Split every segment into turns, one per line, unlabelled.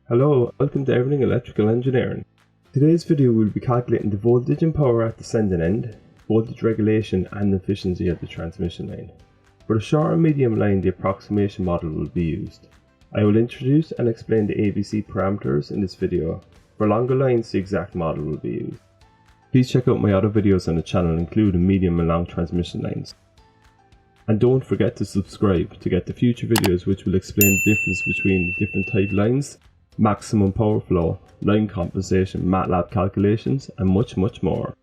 Hello, welcome to Everything Electrical Engineering. Today's video will be calculating the voltage and power at the sending end, voltage regulation and efficiency at the transmission line. For the short and medium line, the approximation model will be used. I will introduce and explain the ABC parameters in this video. For longer lines, the exact model will be used. Please check out my other videos on the channel, including medium and long transmission lines. And don't forget to subscribe to get the future videos which will explain the difference between the different type lines, maximum power flow, line compensation, Matlab calculations, and much more.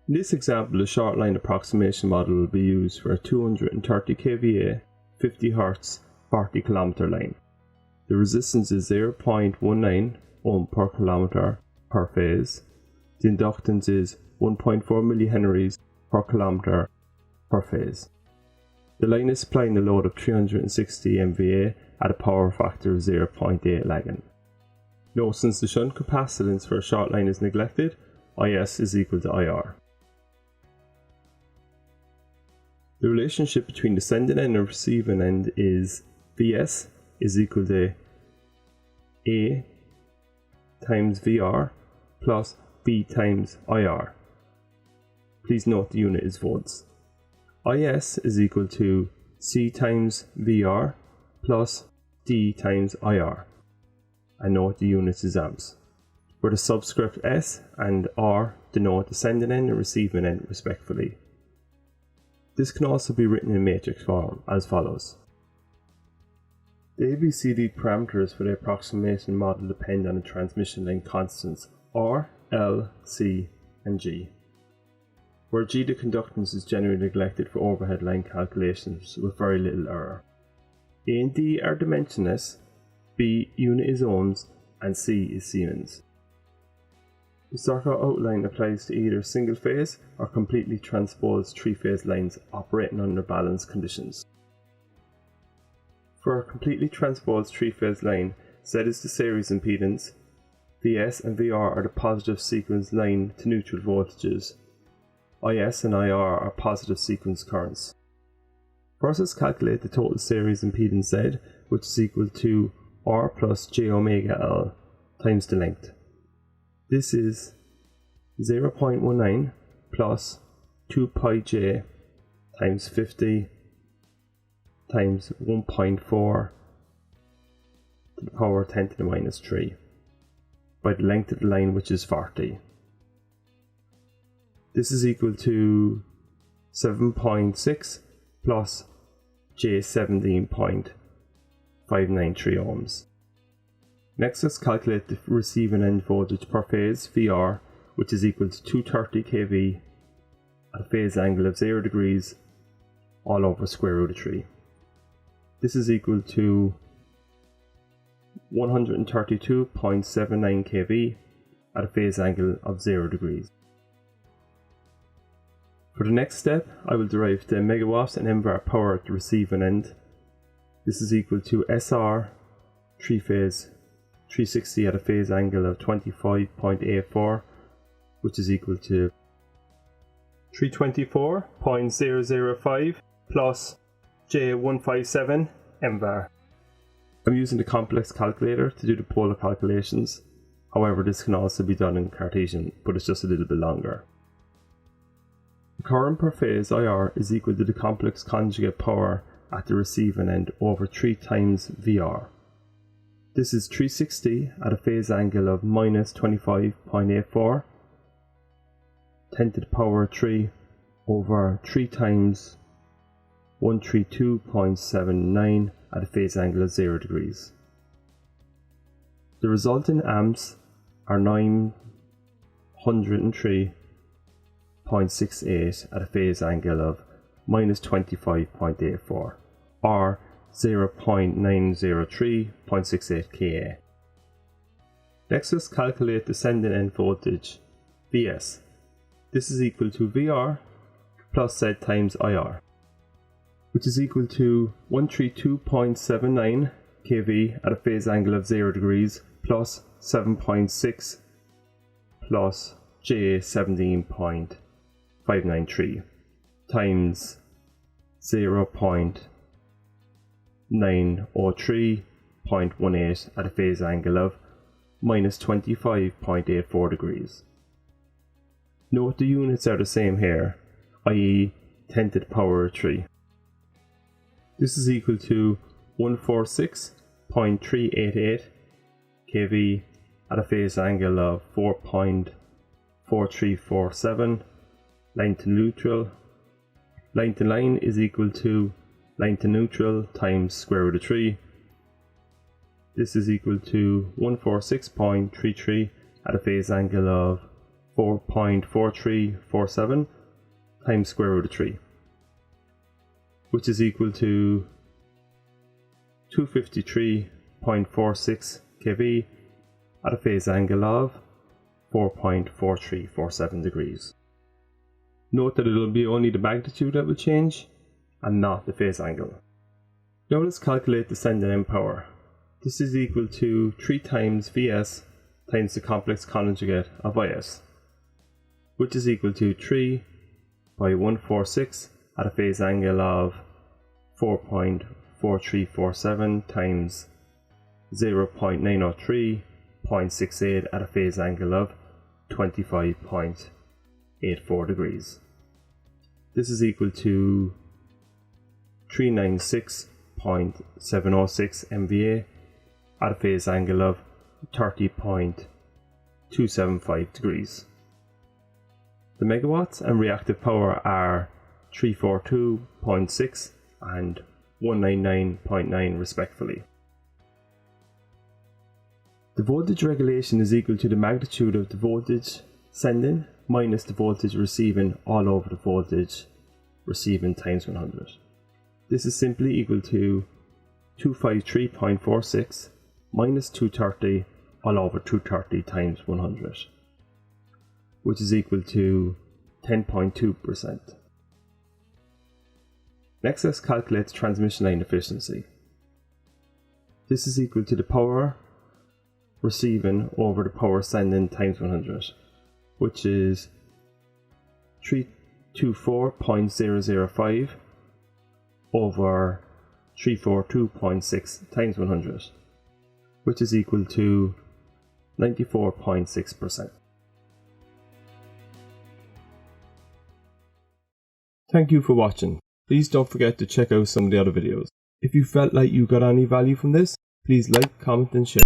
In this example, the short line approximation model will be used for a 230 kVA, 50 Hz, 40 km line. The resistance is 0.19 ohm per kilometer per phase. The inductance is 1.4 millihenries per kilometer per phase. The line is supplying a load of 360 MVA at a power factor of 0.8 lagging. Note, since the shunt capacitance for a short line is neglected, IS is equal to IR. The relationship between the sending end and receiving end is VS is equal to A times VR plus B times IR. Please note the unit is volts. IS is equal to C times VR plus D times IR. And note the unit is amps, where the subscript S and R denote the sending end and receiving end respectively. This can also be written in matrix form as follows. The ABCD parameters for the approximation model depend on the transmission line constants R, L, C, and G, where G, the conductance, is generally neglected for overhead line calculations with very little error. A and D are dimensionless, B unit is ohms, and C is Siemens. The circuit outline applies to either single phase or completely transposed three-phase lines operating under balanced conditions. For a completely transposed three-phase line, Z is the series impedance, VS and VR are the positive sequence line to neutral voltages, IS and IR are positive sequence currents. First, let's calculate the total series impedance Z, which is equal to R plus J omega L times the length. This is 0.19 plus 2 pi j times 50 times 1.4 to the power 10 to the minus 3 by the length of the line, which is 40. This is equal to 7.6 plus J 17.593 ohms. Next, let's calculate the receiving end voltage per phase, VR, which is equal to 230 kV at a phase angle of 0 degrees all over square root of 3. This is equal to 132.79 kV at a phase angle of 0 degrees. For the next step, I will derive the megawatts and mVar power at the receiving end. This is equal to SR 3-phase 360 at a phase angle of 25.84, which is equal to 324.005 plus J157 mVar. I'm using the complex calculator to do the polar calculations. However, this can also be done in Cartesian, but it's just a little bit longer. The current per phase IR is equal to the complex conjugate power at the receiving end over 3 times VR. This is 360 at a phase angle of minus 25.84, 10 to the power 3 over 3 times 132.79 at a phase angle of 0 degrees. The resultant amps are 903.68 at a phase angle of minus 25.84, or 0.903.68 kA. Next, let's calculate the sending end voltage, VS. This is equal to VR plus Z times IR, which is equal to 132.79 kV at a phase angle of 0 degrees plus 7.6 plus J17.593 times 0.903.18 at a phase angle of minus 25.84 degrees. Note the units are the same here, i.e. 10 to the power of 3. This is equal to 146.388 kV at a phase angle of 4.4347, line to neutral. Line to line is equal to line to neutral times square root of 3. This is equal to 146.33 at a phase angle of 4.4347 times square root of 3, which is equal to 253.46 kV at a phase angle of 4.4347 degrees. Note that it will be only the magnitude that will change and not the phase angle. Now let's calculate the sending end power. This is equal to 3 times Vs times the complex conjugate of Is, which is equal to 3 by 146 at a phase angle of 4.4347 times 0.903.68 at a phase angle of 25.84 degrees. This is equal to 396.706 MVA at a phase angle of 30.275 degrees. The megawatts and reactive power are 342.6 and 199.9 respectively. The voltage regulation is equal to the magnitude of the voltage sending minus the voltage receiving all over the voltage receiving times 100. This is simply equal to 253.46 minus 230 all over 230 times 100, which is equal to 10.2%. Next, let's calculate the transmission line efficiency. This is equal to the power receiving over the power sending times 100, which is 324.005 over 342.6 times 100, which is equal to 94.6%. Thank you for watching. Please don't forget to check out some of the other videos. If you felt like you got any value from this, please like, comment and share.